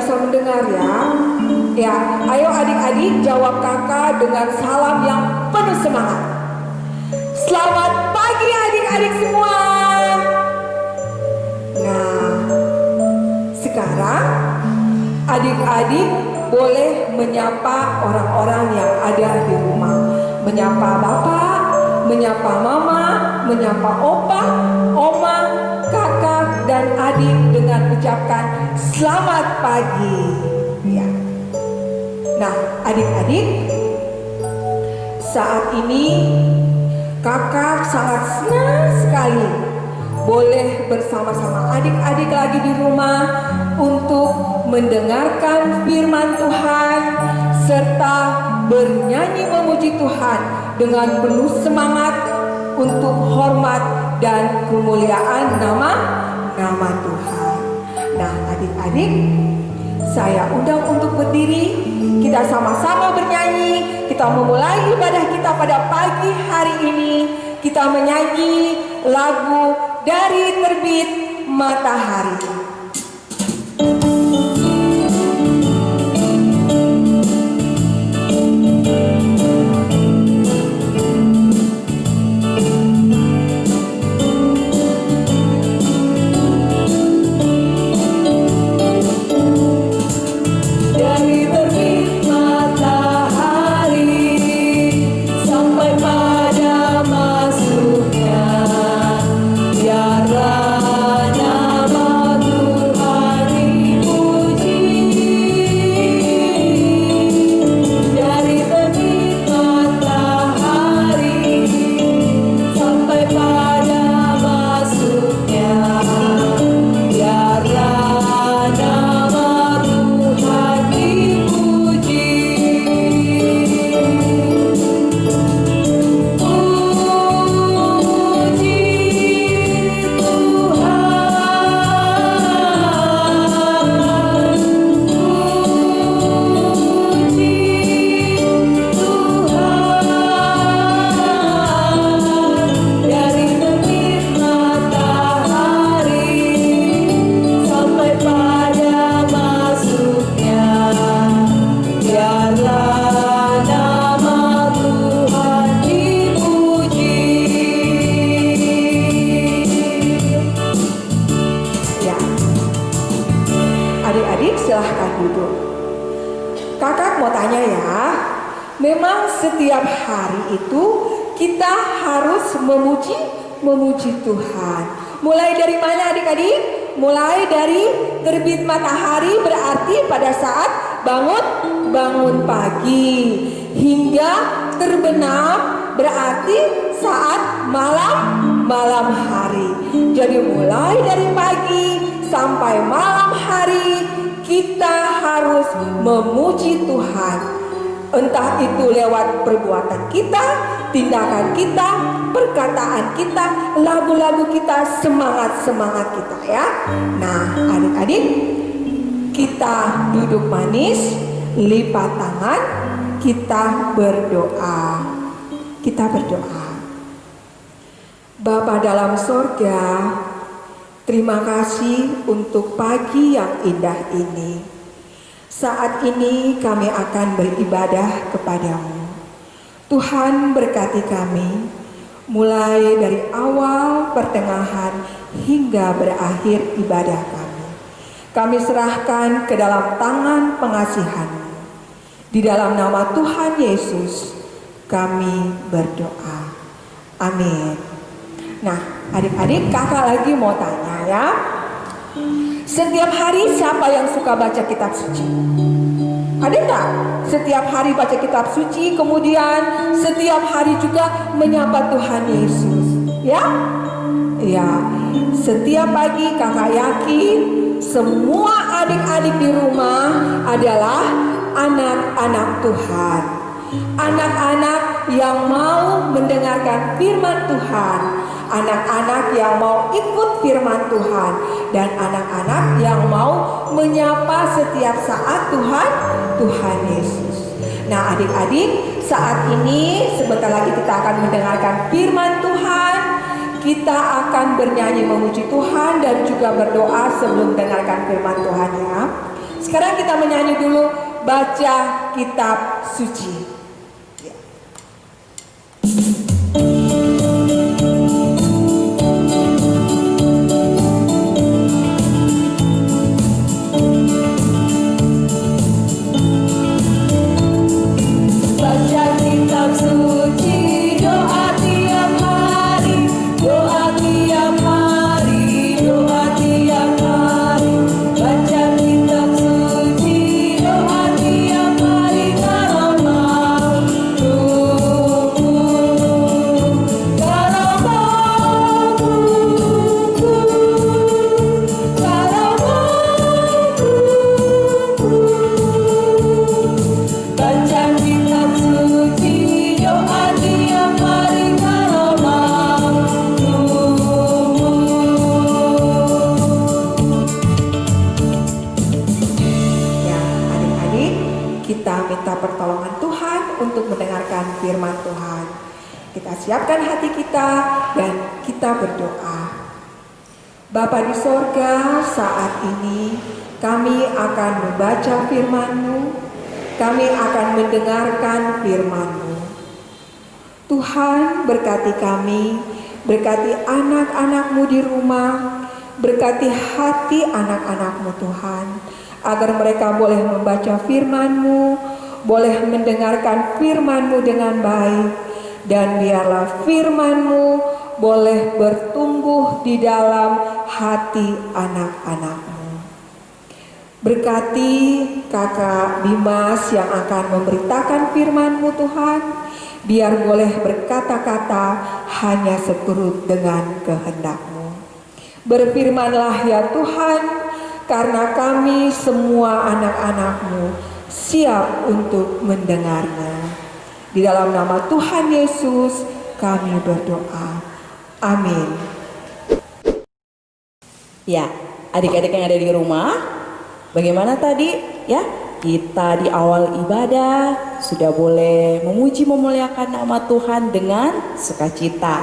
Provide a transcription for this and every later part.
bisa mendengar ya? Ya, ayo adik-adik jawab kakak dengan salam yang penuh semangat. Selamat pagi adik-adik semua. Nah, sekarang adik-adik boleh menyapa orang-orang yang ada di rumah. Menyapa bapak, menyapa mama, menyapa opa, oma, kakak, dan adik dengan ucapkan selamat pagi. Ya. Nah, adik-adik, saat ini kakak sangat senang sekali boleh bersama-sama adik-adik lagi di rumah untuk mendengarkan firman Tuhan serta bernyanyi memuji Tuhan dengan penuh semangat untuk hormat dan kemuliaan nama Tuhan. Nah, adik-adik, saya undang untuk berdiri, kita sama-sama bernyanyi, kita memulai ibadah kita pada pagi hari ini. Kita menyanyi lagu Dari Terbit Matahari. Setiap hari itu kita harus memuji Tuhan. Mulai dari mana adik-adik? Mulai dari terbit matahari, berarti pada saat bangun pagi, hingga terbenam berarti saat malam hari. Jadi mulai dari pagi sampai malam hari kita harus memuji Tuhan. Entah itu lewat perbuatan kita, tindakan kita, perkataan kita, lagu-lagu kita, semangat kita ya. Nah, adik-adik, kita duduk manis, lipat tangan, kita berdoa. Kita berdoa. Bapa dalam sorga, terima kasih untuk pagi yang indah ini. Saat ini kami akan beribadah kepadamu. Tuhan berkati kami, mulai dari awal, pertengahan, hingga berakhir ibadah kami. Kami serahkan ke dalam tangan pengasihan-Mu. Di dalam nama Tuhan Yesus, kami berdoa. Amin. Nah, adik-adik, kakak lagi mau tanya ya. Setiap hari siapa yang suka baca kitab suci? Ada nggak? Setiap hari baca kitab suci, kemudian setiap hari juga menyapa Tuhan Yesus. Ya? Ya. Setiap pagi kakak yakin semua adik-adik di rumah adalah anak-anak Tuhan. Anak-anak yang mau mendengarkan firman Tuhan, anak-anak yang mau ikut firman Tuhan, dan anak-anak yang mau menyapa setiap saat Tuhan Yesus. Nah, adik-adik, saat ini sebentar lagi kita akan mendengarkan firman Tuhan. Kita akan bernyanyi memuji Tuhan dan juga berdoa sebelum mendengarkan firman Tuhan ya. Sekarang kita menyanyi dulu baca kitab suci. Pertolongan Tuhan untuk mendengarkan firman Tuhan. Kita siapkan hati kita dan kita berdoa. Bapa di sorga, saat ini kami akan membaca firman-Mu, kami akan mendengarkan firman-Mu. Tuhan, berkati kami, berkati anak-anak-Mu di rumah, berkati hati anak-anak-Mu Tuhan, agar mereka boleh membaca firman-Mu, boleh mendengarkan firman-Mu dengan baik, dan biarlah firman-Mu boleh bertumbuh di dalam hati anak-anak-Mu. Berkati kakak Dimas yang akan memberitakan firman-Mu Tuhan, biar boleh berkata-kata hanya seturut dengan kehendak-Mu. Berfirmanlah ya Tuhan, karena kami semua anak-anak-Mu siap untuk mendengarnya. Di dalam nama Tuhan Yesus kami berdoa. Amin. Ya, adik-adik yang ada di rumah, bagaimana tadi? Ya, kita di awal ibadah sudah boleh memuji memuliakan nama Tuhan dengan sukacita.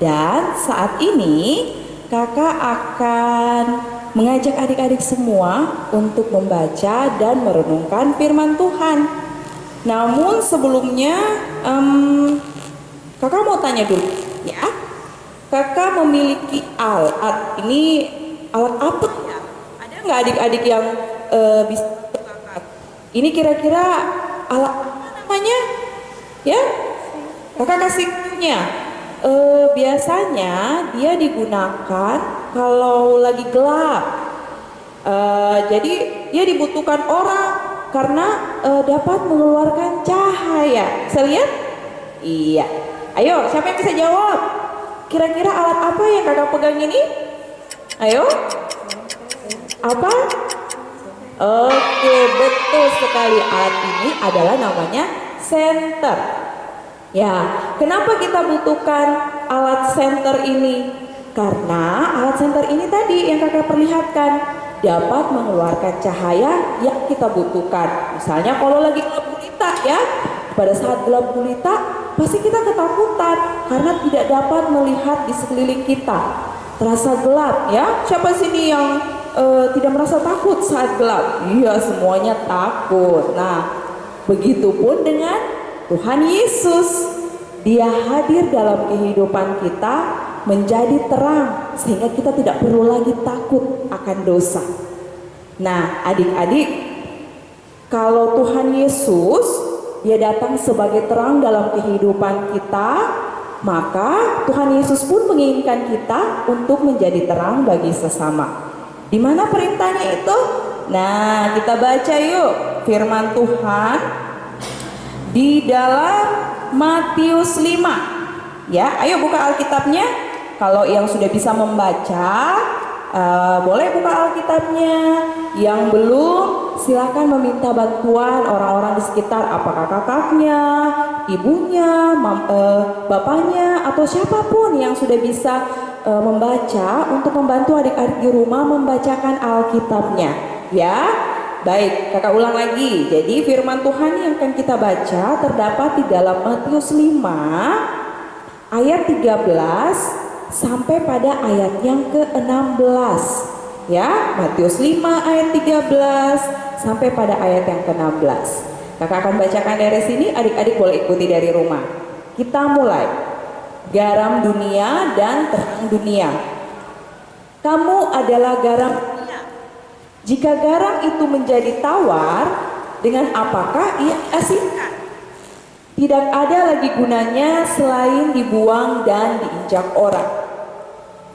Dan saat ini kakak akan mengajak adik-adik semua untuk membaca dan merenungkan firman Tuhan. Namun sebelumnya kakak mau tanya dulu ya. Kakak memiliki alat, ini alat apa ya? Ada nggak adik-adik yang bisa kakak? Ini kira-kira alat apa namanya? Ya, kakak kasih punya. Biasanya dia digunakan kalau lagi gelap. Jadi dia dibutuhkan orang karena dapat mengeluarkan cahaya. Bisa lihat? Iya. Ayo, siapa yang bisa jawab? Kira-kira alat apa yang kakak pegang ini? Ayo. Apa? Oke, betul sekali. Alat ini adalah namanya senter. Ya, kenapa kita butuhkan alat senter ini? Karena alat senter ini tadi yang kakak perlihatkan dapat mengeluarkan cahaya yang kita butuhkan. Misalnya kalau lagi gelap gulita ya, pada saat gelap gulita pasti kita ketakutan karena tidak dapat melihat di sekeliling kita. Terasa gelap ya. Siapa sini yang tidak merasa takut saat gelap? Iya, semuanya takut. Nah, begitupun dengan Tuhan Yesus. Dia hadir dalam kehidupan kita menjadi terang sehingga kita tidak perlu lagi takut akan dosa. Nah, adik-adik, kalau Tuhan Yesus dia datang sebagai terang dalam kehidupan kita, maka Tuhan Yesus pun menginginkan kita untuk menjadi terang bagi sesama. Di mana perintahnya itu? Nah, kita baca yuk firman Tuhan di dalam Matius 5. Ya, ayo buka Alkitabnya. Kalau yang sudah bisa membaca, boleh buka Alkitabnya. Yang belum, silakan meminta bantuan orang-orang di sekitar, apakah kakaknya, ibunya, bapaknya, atau siapapun yang sudah bisa membaca untuk membantu adik-adik di rumah membacakan Alkitabnya. Ya. Baik, kakak ulang lagi. Jadi firman Tuhan yang akan kita baca terdapat di dalam Matius 5 ayat 13 sampai pada ayat yang ke-16. Ya, Matius 5 ayat 13 sampai pada ayat yang ke-16. Kakak akan bacakan dari sini, adik-adik boleh ikuti dari rumah. Kita mulai. Garam dunia dan terang dunia. Kamu adalah garam dunia. Jika garam itu menjadi tawar, dengan apakah ia asinkan? Tidak ada lagi gunanya selain dibuang dan diinjak orang.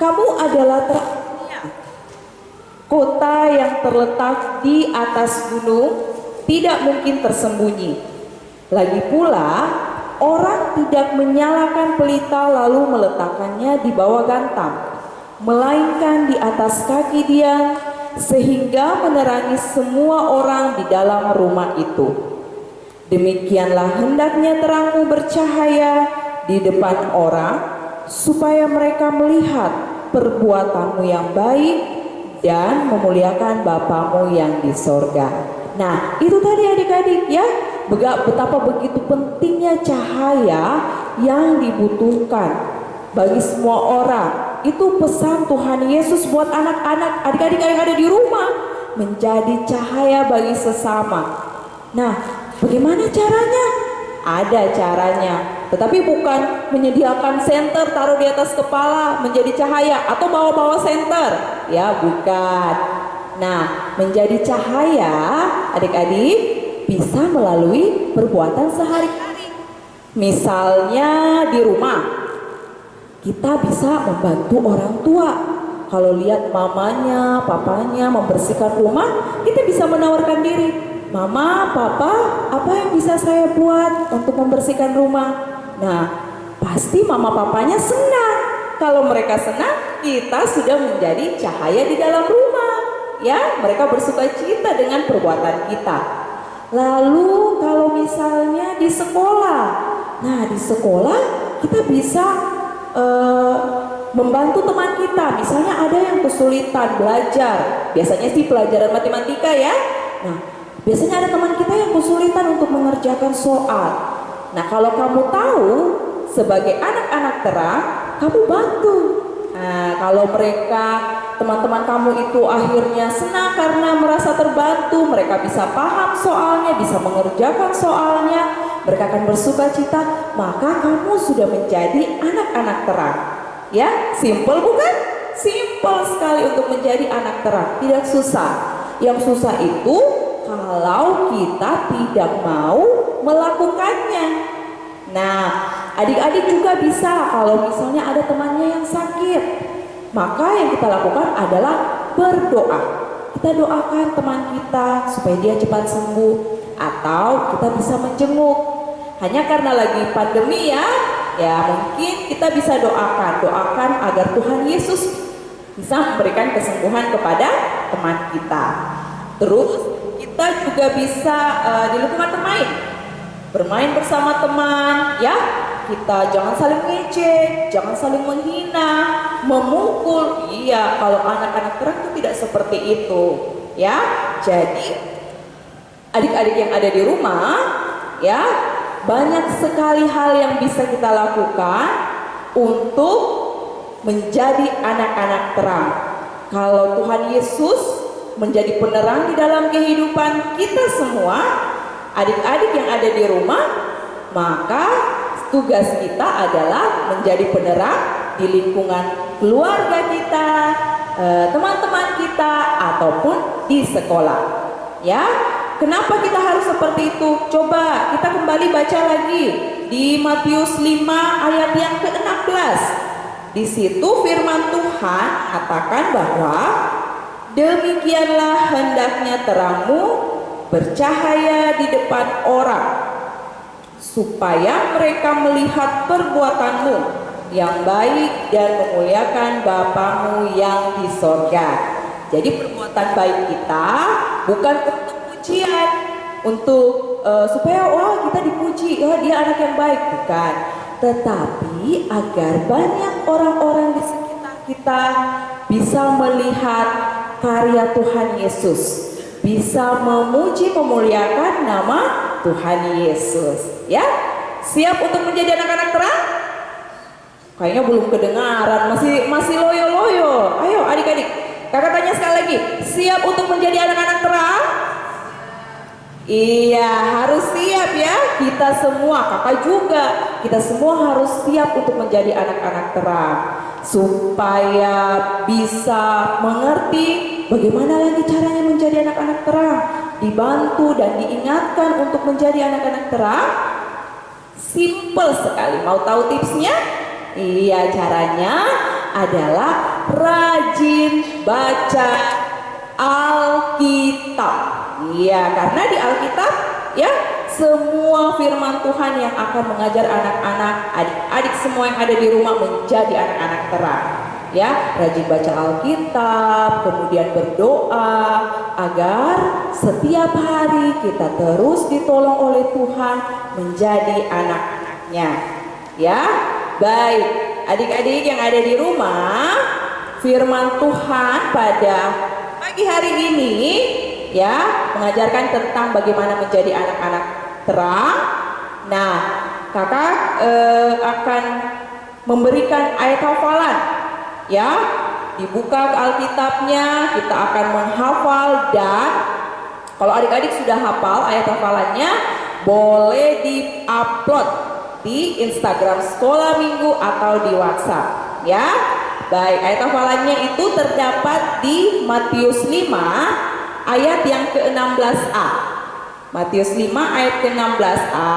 Kamu adalah terang dunia. Kota yang terletak di atas gunung tidak mungkin tersembunyi. Lagi pula, orang tidak menyalakan pelita lalu meletakkannya di bawah gantang, melainkan di atas kaki dia, sehingga menerangi semua orang di dalam rumah itu. Demikianlah hendaknya terangmu bercahaya di depan orang, supaya mereka melihat perbuatanmu yang baik dan memuliakan Bapamu yang di sorga. Nah, itu tadi adik-adik ya, betapa begitu pentingnya cahaya yang dibutuhkan bagi semua orang. Itu pesan Tuhan Yesus buat anak-anak, adik-adik yang ada di rumah, menjadi cahaya bagi sesama. Nah, bagaimana caranya? Ada caranya, tetapi bukan menyediakan senter taruh di atas kepala menjadi cahaya atau bawa-bawa senter. Ya, bukan. Nah, menjadi cahaya adik-adik bisa melalui perbuatan sehari-hari. Misalnya di rumah, kita bisa membantu orang tua. Kalau lihat mamanya, papanya membersihkan rumah, kita bisa menawarkan diri. Mama, papa, apa yang bisa saya buat untuk membersihkan rumah? Nah, pasti mama papanya senang. Kalau mereka senang, kita sudah menjadi cahaya di dalam rumah. Ya, mereka bersuka cita dengan perbuatan kita. Lalu kalau misalnya di sekolah, nah di sekolah kita bisa membantu teman kita. Misalnya ada yang kesulitan belajar, biasanya sih pelajaran matematika ya. Nah, biasanya ada teman kita yang kesulitan untuk mengerjakan soal. Nah, kalau kamu tahu sebagai anak-anak terang, kamu bantu. Nah, kalau mereka, teman-teman kamu itu akhirnya senang karena merasa terbantu, mereka bisa paham soalnya, bisa mengerjakan soalnya, mereka akan bersuka cita, maka kamu sudah menjadi anak-anak terang. Ya, simple bukan? Simple sekali untuk menjadi anak terang, tidak susah. Yang susah itu kalau kita tidak mau melakukannya. Nah, adik-adik juga bisa kalau misalnya ada temannya yang sakit, maka yang kita lakukan adalah berdoa. Kita doakan teman kita supaya dia cepat sembuh, atau kita bisa menjenguk. Hanya karena lagi pandemi ya mungkin kita bisa doakan agar Tuhan Yesus bisa memberikan kesembuhan kepada teman kita. Terus kita juga bisa di lingkungan bermain bersama teman ya. Kita jangan saling ngejek, jangan saling menghina, memukul. Iya, kalau anak-anak terang itu tidak seperti itu ya. Jadi adik-adik yang ada di rumah ya, banyak sekali hal yang bisa kita lakukan untuk menjadi anak-anak terang. Kalau Tuhan Yesus menjadi penerang di dalam kehidupan kita semua, adik-adik yang ada di rumah, maka tugas kita adalah menjadi penerang di lingkungan keluarga kita, teman-teman kita, ataupun di sekolah. Ya, kenapa kita harus seperti itu? Coba kita kembali baca lagi di Matius 5 ayat yang ke-16. Di situ firman Tuhan katakan bahwa demikianlah hendaknya terangmu bercahaya di depan orang, supaya mereka melihat perbuatanmu yang baik dan memuliakan Bapamu yang di sorga. Jadi perbuatan baik kita bukan untuk pujian, untuk supaya wah kita dipuji, wah dia anak yang baik, bukan. Tetapi agar banyak orang-orang di sekitar kita bisa melihat karya Tuhan Yesus, bisa memuji memuliakan nama Tuhan Yesus. Ya, siap untuk menjadi anak-anak terang? Kayaknya belum kedengaran, masih loyo-loyo. Ayo adik-adik, Kakak tanya sekali lagi, siap untuk menjadi anak-anak terang? Iya, harus siap ya. Kita semua, kakak juga, kita semua harus siap untuk menjadi anak-anak terang. Supaya bisa mengerti bagaimana lagi caranya menjadi anak-anak terang. Dibantu dan diingatkan untuk menjadi anak-anak terang. Simple sekali, mau tahu tipsnya? Iya, caranya adalah rajin baca Alkitab. Iya, karena di Alkitab ya semua firman Tuhan yang akan mengajar anak-anak, adik-adik semua yang ada di rumah menjadi anak-anak terang. Ya, rajin baca Alkitab, kemudian berdoa agar setiap hari kita terus ditolong oleh Tuhan menjadi anak-anaknya. Ya, baik, adik-adik yang ada di rumah, firman Tuhan pada pagi hari ini ya mengajarkan tentang bagaimana menjadi anak-anak terang. Nah, kakak akan memberikan ayat hafalan ya, dibuka Alkitabnya, kita akan menghafal. Dan kalau adik-adik sudah hafal ayat hafalannya, boleh di-upload di Instagram Sekolah Minggu atau di WhatsApp ya. Baik, ayat hafalannya itu terdapat di Matius 5 ayat yang ke-16a. Matius 5 ayat ke-16a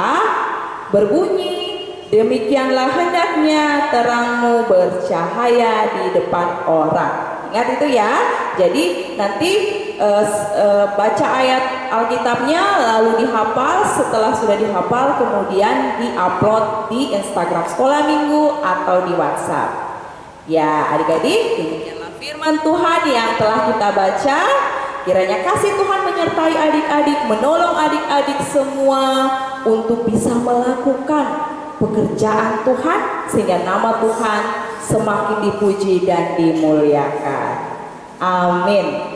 berbunyi, demikianlah hendaknya terangmu bercahaya di depan orang. Ingat itu ya. Jadi nanti baca ayat Alkitabnya lalu dihafal. Setelah sudah dihafal kemudian diupload di Instagram Sekolah Minggu atau di WhatsApp. Ya, adik-adik, demikianlah firman Tuhan yang telah kita baca. Kiranya kasih Tuhan menyertai adik-adik, menolong adik-adik semua untuk bisa melakukan pekerjaan Tuhan sehingga nama Tuhan semakin dipuji dan dimuliakan. Amin.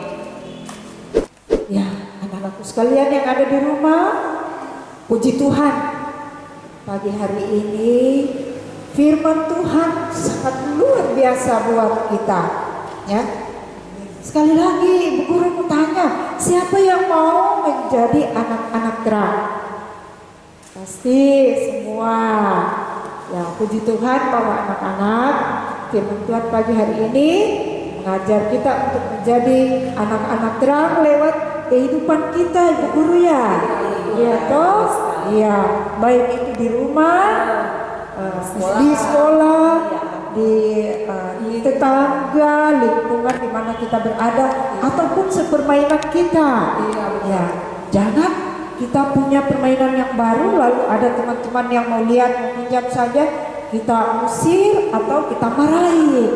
Ya, anak-anakku sekalian yang ada di rumah, puji Tuhan. Pagi hari ini firman Tuhan sangat luar biasa buat kita, ya. Sekali lagi Ibu Guru mau tanya, siapa yang mau menjadi anak-anak terang? Pasti semua. Ya, puji Tuhan bahwa anak-anak, firman Tuhan pagi hari ini mengajar kita untuk menjadi anak-anak terang lewat kehidupan kita, Ibu Guru ya. Iya toh? Iya, baik itu di rumah, di sekolah, di tetangga, lingkungan di mana kita berada, ataupun sepermainan kita. Ya, jangan kita punya permainan yang baru lalu ada teman-teman yang mau lihat, mau pinjam saja, kita usir atau kita marahin.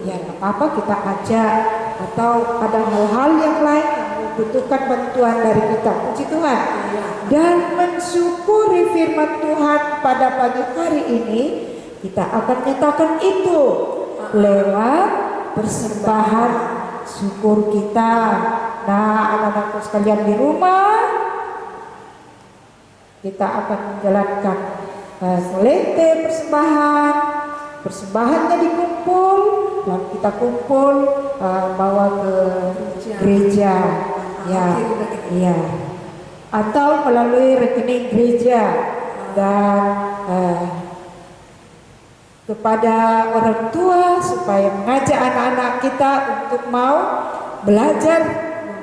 Ya, nggak apa-apa, kita ajak. Atau ada hal-hal yang lain yang membutuhkan bantuan dari kita. Puji Tuhan. Dan mensyukuri firman Tuhan pada pagi hari ini, kita akan nyatakan itu lewat persembahan syukur kita. Nah, anak-anakku sekalian di rumah, kita akan menjalankan selete persembahan. Persembahannya dikumpul, lalu kita kumpul bawa ke gereja, ya, iya, atau melalui rekening gereja. Dan kepada orang tua supaya mengajak anak-anak kita untuk mau belajar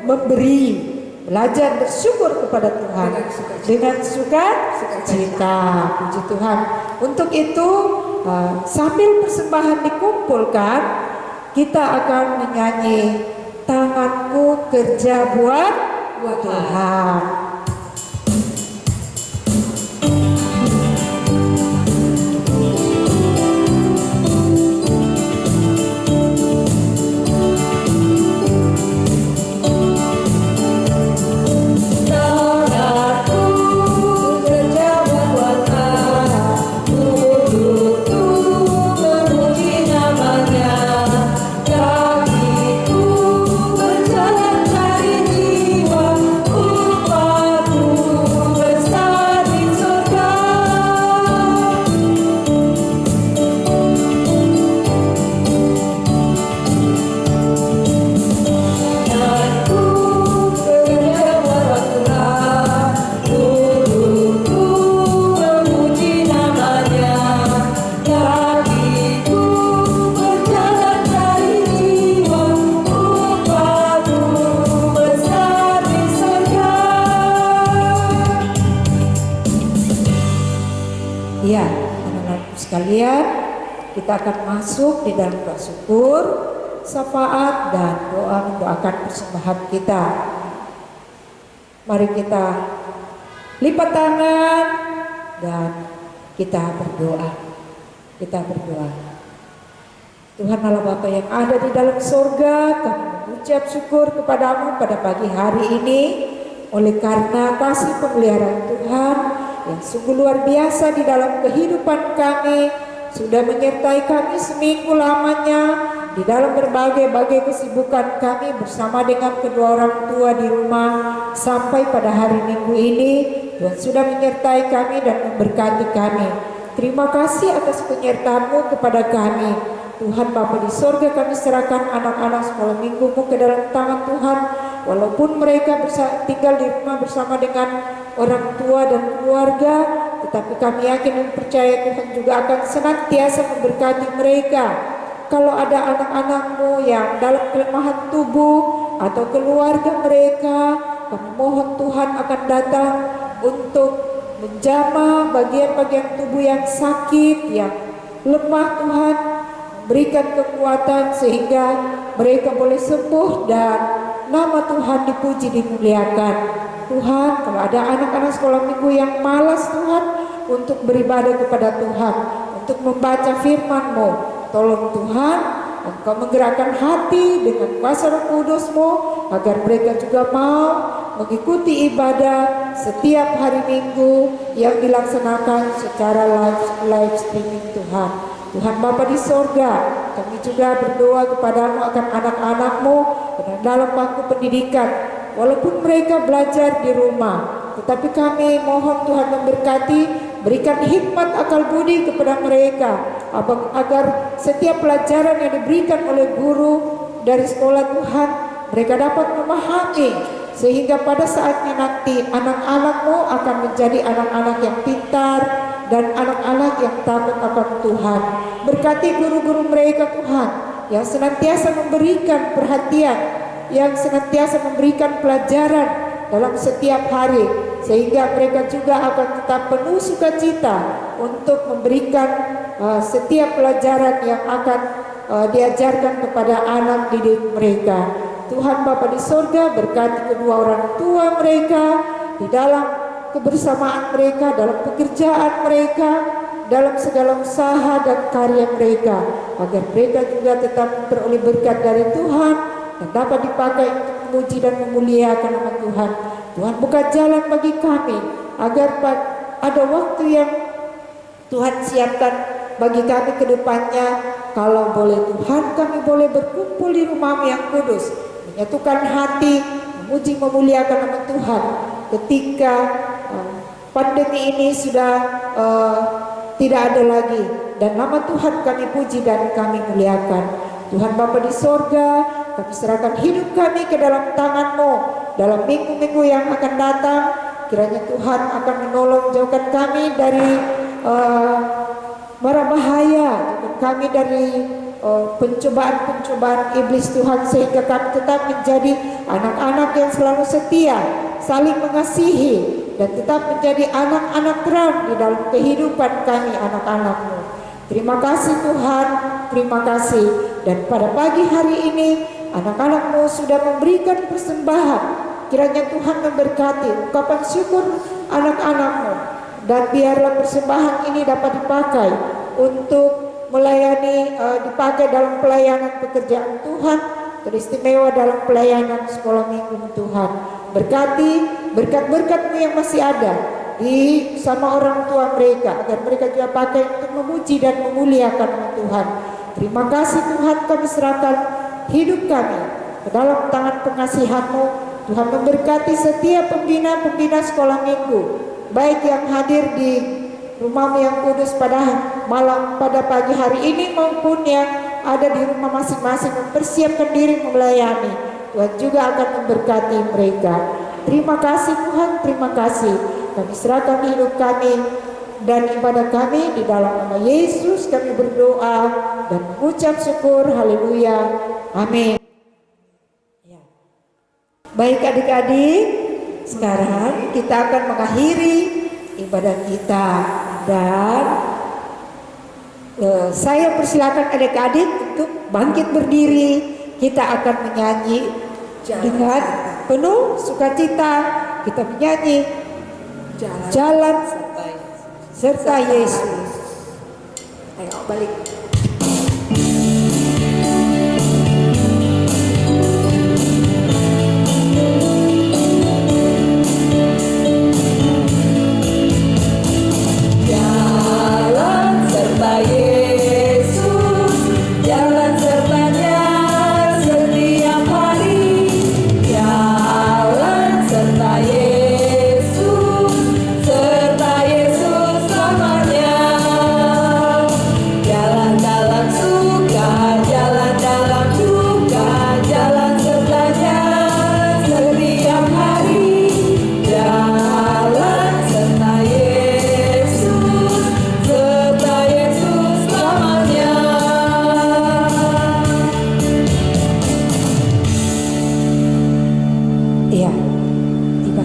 memberi, belajar bersyukur kepada Tuhan dengan sukacita. Puji Tuhan. Untuk itu sambil persembahan dikumpulkan, kita akan menyanyi tanganku kerja buat Tuhan. Kakiku berjalan cari jiwa, upah Iya, anak-anakku sekalian, kita akan masuk di dalam doa syukur, syafaat, dan doa mendoakan persembahan kita. Mari kita lipat tangan dan kita berdoa. Kita berdoa. Tuhan Allah Bapa yang ada di dalam sorga, kami mengucap syukur kepadamu pada pagi hari ini, oleh karena kasih pemeliharaan Tuhan yang sungguh luar biasa di dalam kehidupan kami, sudah menyertai kami seminggu lamanya di dalam berbagai kesibukan kami bersama dengan kedua orang tua di rumah. Sampai pada hari Minggu ini Tuhan sudah menyertai kami dan memberkati kami. Terima kasih atas penyertaan-Mu kepada kami. Tuhan Bapa di sorga, kami serahkan anak-anak sekolah minggu-Mu ke dalam tangan Tuhan. Walaupun mereka tinggal di rumah bersama dengan orang tua dan keluarga, tetapi kami yakin dan percaya Tuhan juga akan senantiasa memberkati mereka. Kalau ada anak-anak-Mu yang dalam kelemahan tubuh atau keluarga mereka, kami mohon Tuhan akan datang untuk menjamah bagian-bagian tubuh yang sakit, yang lemah. Tuhan berikan kekuatan sehingga mereka boleh sembuh dan nama Tuhan dipuji, dimuliakan. Tuhan, kalau ada anak-anak sekolah minggu yang malas Tuhan untuk beribadah kepada Tuhan, untuk membaca firman-Mu, tolong Tuhan Engkau menggerakkan hati dengan kuasa Roh Kudus-Mu agar mereka juga mau mengikuti ibadah setiap hari Minggu yang dilaksanakan secara live streaming. Tuhan Bapa di sorga, kami juga berdoa kepadamu akan anak-anak-Mu dalam bangku pendidikan. Walaupun mereka belajar di rumah, tetapi kami mohon Tuhan memberkati, berikan hikmat akal budi kepada mereka, agar setiap pelajaran yang diberikan oleh guru dari sekolah Tuhan, mereka dapat memahami, sehingga pada saatnya nanti anak-anak-Mu akan menjadi anak-anak yang pintar dan anak-anak yang takut akan Tuhan. Berkati guru-guru mereka Tuhan, yang senantiasa memberikan perhatian, yang senantiasa memberikan pelajaran dalam setiap hari, sehingga mereka juga akan tetap penuh sukacita untuk memberikan setiap pelajaran yang akan diajarkan kepada anak didik mereka. Tuhan Bapa di sorga, berkati kedua orang tua mereka di dalam kebersamaan mereka, dalam pekerjaan mereka, dalam segala usaha dan karya mereka, agar mereka juga tetap memperoleh berkat dari Tuhan dan dapat dipakai untuk memuji dan memuliakan nama Tuhan. Tuhan buka jalan bagi kami agar ada waktu yang Tuhan siapkan bagi kami ke depannya. Kalau boleh Tuhan, kami boleh berkumpul di rumah-Mu yang kudus, menyatukan hati, memuji memuliakan nama Tuhan ketika pandemi ini sudah tidak ada lagi, dan nama Tuhan kami puji dan kami muliakan. Tuhan Bapa di sorga, kami serahkan hidup kami ke dalam tangan-Mu dalam minggu-minggu yang akan datang. Kiranya Tuhan akan menolong, jauhkan kami dari mara bahaya, jauhkan kami dari pencobaan-pencobaan iblis Tuhan, sehingga kami tetap menjadi anak-anak yang selalu setia, saling mengasihi, dan tetap menjadi anak-anak terang di dalam kehidupan kami, anak-anak-Mu. Terima kasih Tuhan, terima kasih. Dan pada pagi hari ini anak-anak-Mu sudah memberikan persembahan. Kiranya Tuhan memberkati ungkapan syukur anak-anak-Mu, dan biarlah persembahan ini dapat dipakai untuk melayani, dipakai dalam pelayanan pekerjaan Tuhan, teristimewa dalam pelayanan sekolah minggu Tuhan. Berkati berkat-berkat-Mu yang masih ada di sama orang tua mereka, agar mereka juga pakai untuk memuji dan memuliakan nama Tuhan. Terima kasih Tuhan, kami serahkan hidup kami ke dalam tangan pengasihan-Mu. Tuhan memberkati setiap pembina-pembina sekolah minggu, baik yang hadir di rumah-Mu yang kudus pada malam, pada pagi hari ini, maupun yang ada di rumah masing-masing mempersiapkan diri melayani. Tuhan juga akan memberkati mereka. Terima kasih Tuhan, terima kasih. Kami serahkan hidup kami dan ibadah kami di dalam nama Yesus kami berdoa dan mengucap syukur. Haleluya, amin. Ya. Baik adik-adik, sekarang kita akan mengakhiri ibadah kita Dan saya persilakan adik-adik untuk bangkit berdiri. Kita akan menyanyi dengan penuh sukacita. Kita menyanyi jalan serta Yesus. Ayo balik.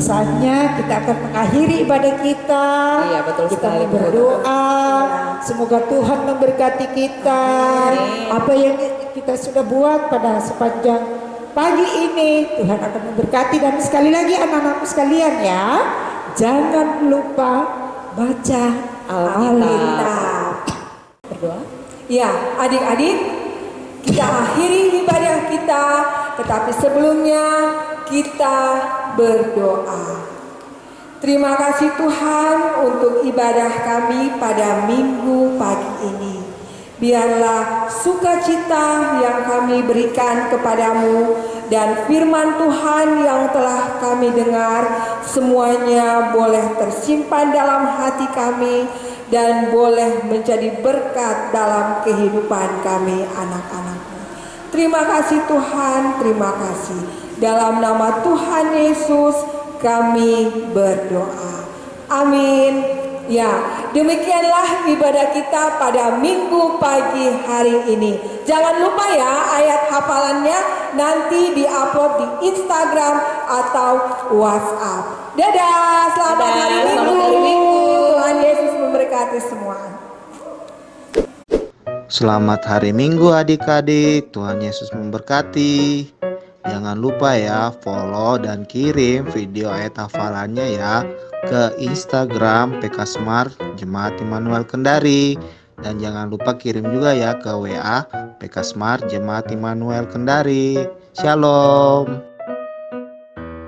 Saatnya kita akan mengakhiri ibadah kita. Iya, betul kita sekali, berdoa. Semoga Tuhan memberkati kita. Apa yang kita sudah buat pada sepanjang pagi ini, Tuhan akan memberkati. Dan sekali lagi anak-anakku sekalian ya, jangan lupa baca Alkitab. Berdoa. Ya, adik-adik, kita akhiri ibadah kita. Tetapi sebelumnya kita berdoa. Terima kasih Tuhan untuk ibadah kami pada minggu pagi ini. Biarlah sukacita yang kami berikan kepadamu dan firman Tuhan yang telah kami dengar semuanya boleh tersimpan dalam hati kami dan boleh menjadi berkat dalam kehidupan kami anak-anakmu. Terima kasih Tuhan, terima kasih. Dalam nama Tuhan Yesus kami berdoa. Amin. Ya, demikianlah ibadah kita pada minggu pagi hari ini. Jangan lupa ya, ayat hafalannya nanti diupload di Instagram atau WhatsApp. Dadah, selamat hari Minggu. Tuhan Yesus memberkati semua. Selamat hari Minggu adik-adik, Tuhan Yesus memberkati. Jangan lupa ya follow dan kirim video ayat hafalannya ya ke Instagram PK Smart Jemaat Immanuel Kendari. Dan jangan lupa kirim juga ya ke WA PK Smart Jemaat Immanuel Kendari. Shalom.